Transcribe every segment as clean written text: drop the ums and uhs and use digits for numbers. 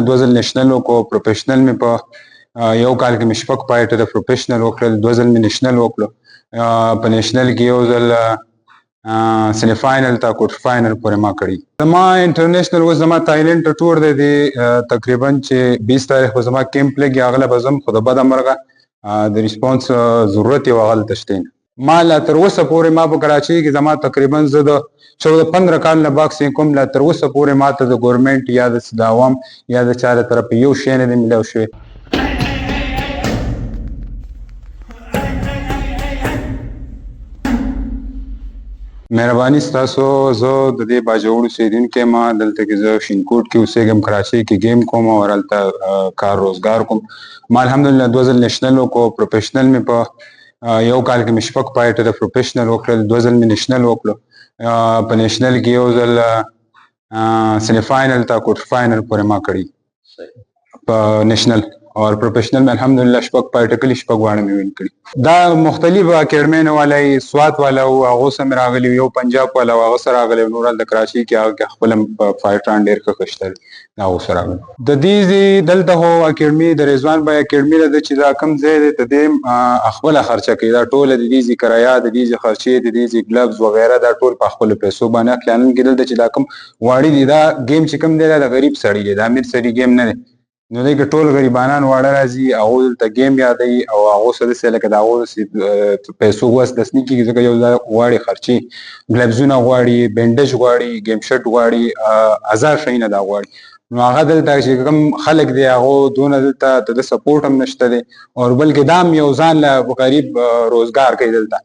دو ځل نېشنل وکړو، پروفیشنل مې په یو کال کې مې شپږ فایټه د پروفیشنل وکړل، 2 ځل مې نېشنل وکړو. په نېشنل کې یو ځل سیمی فاینل ته کوارټر فاینل پورې ما کړی. زما انټرنیشنل اوس زما تایلنډ ټور دی، د تقریبا چې 20 تاریخ به زما کیمپ لګي، هغه له به ځم، خو د بده مرغه د ریسپانس ضرورت یې هغه هلته شته نه. ما لا تر اوسه پورې ما په کراچۍ کې زما تقریبا زه د 14-15 کال نه باکسنګ کوم، لا تر اوسه پورې ما ته د ګورنمنټ یا د عوام یا د چا له طرفه یو شی نه دی میلاو شوی. مهرباني ستاسو. زه د دې باجوړ اوسېدونکی یم، دلته کې زه شینکوټ کې اوسېږم، کراچۍ کې ګیم کوم او هلته کار روزګار کوم. ما الحمدلله 2 ځل نېشنل وکړو، پروفیشنل مې په یو کال کې مې شپږ فایټه د پروفیشنل وکړل، 2 ځل مې نېشنل وکړو. په نېشنل کې یو ځل سیمی فاینل ته کوارټر فاینل پورې ما کړی په نېشنل، او پروفیشنل میں الحمدلله شپږ فایټه کړي، شپږ واړه مې وین کړي. دا مختلف اکیډمۍ نه والا سوات والا او هغو سره مې راغلي، یو پنجاب والا او هغه سره راغلی، نور هلته کراچۍ کې هغه کې خپله فایټران ډېر ښه ښه دي، هغو سره راغلي. د دې دلته خو اکیډمي د رضوان بای اکیډمي ده چې دا کوم ځای دی، د دې خپله خرچه کوي، دا ټوله د دې کرایه، د دې خرچې، د دې ګلبز وغیره دا ټول په خپلو پیسو باندې اخلي. نن کې دلته چې دا کوم واړه دي، دا ګیم چې کوم دی دا د غریب سړي دی، دا امیر سړي ګیم نه دی. نو دی که ټول غریبانان واړه راځي، هغو دلته ګیم یادوي او هغو سره داسې لکه د هغو داسې پیسو وس دس نه کېږي، ځکه یو ځای غواړي خرچې، ګلبزونه غواړي، بینډیج غواړي، ګیم شټ غواړي، 1000 شیونه دا غواړي. نو هغه دلته چې کوم خلک دی هغو دونه دلته د سپورټ هم نشته دی، او بلکې دا هم یو ځان له غریب روزګار کوي دلته.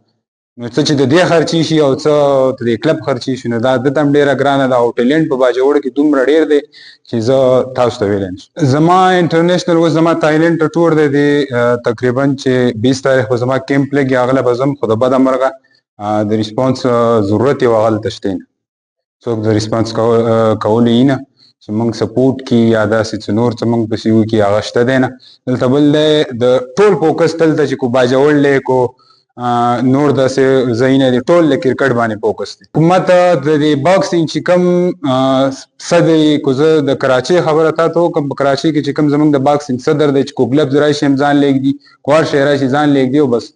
نو څه چې د دې خرچې شي او څه د دې کلب خرچې شي، نو دا دلته هم ډېره ګرانه ده، او ټیلنټ په باجوړ کې دومره ډېر دی چې زه تاسو ته ویلی نشم. زما انټرنیشنل اوس زما تایلنډ ټور دی، د تقریبا چې 20 تاریخ به زما کیمپ لګي، هغه له به ځم، خو د بده مرغه د ریسپانس ضرورت یې هغه هلته شته نه، څوک د ریسپانس کولو یې نه چې موږ سپورټ کړي یا داسې څه نور څه موږ پسې وکړي، هغه شته دی نه. دلته بل دی د ټول فوکس دلته چې کو باجوړ دی، کو نور داسې ځایونه دي، ټول د کرکټ باندې فوکس دي. حکومت د دې باکسنګ چې کوم څه دی، کو زه د کراچۍ خبره تا ته وکړم، په کراچۍ کې چې کوم زموږ د باکسنګ صدر دی چې کو ګلبز راشي هم ځان لېږدي، کو هر شی راشي ځان لېږدي، او بس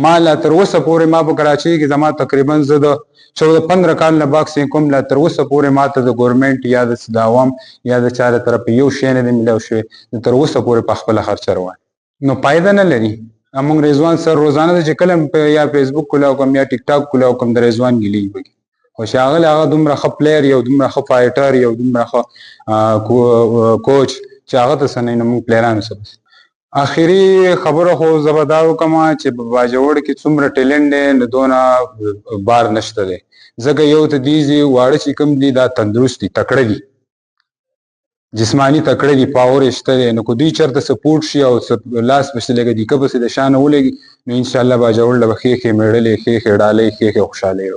ما لا تر اوسه پورې ما په کراچۍ کې زما تقریبا زه د 14-15 کال نه باکسنګ کوم، لا تر اوسه پورې ما ته د ګورنمنټ یا د عوام یا د چا له طرفه یو شی نه دی میلاو شوی، تر اوسه پورې په خپله خرچه روان. نو فایده نه لري. موږ رضوان سر روزانه چې کله یا فیسبوک کولاو کوم یا ټیک ټاک کولاو کوم، د رضوان ګیلې وکړي، خو ښاغلی هغه دومره ښه پلیر، یو دومره ښه فایټر، یو دومره ښه کوچ چې هغه ته څه نه وي، نو موږ پلیرانو څه بس. آخري خبره خو زه به دا وکړم چې په باجوړ کې څومره ټیلنټ دی، نو دونه بار نشته دی، ځکه یو ته دې واړه چې کوم دي دا تندرست دي، تکړه دي، جسمانی تکړه دي، پاور یې شته دی. نو که دوی چېرته سپورټ شي او لاس پسې لږه دیکه پسې د شا نه ولګي، نو انشاءالله باجوړ له به ښې ښې میډلې، ښې ښې ډالۍ، ښې ښې خوشحالۍ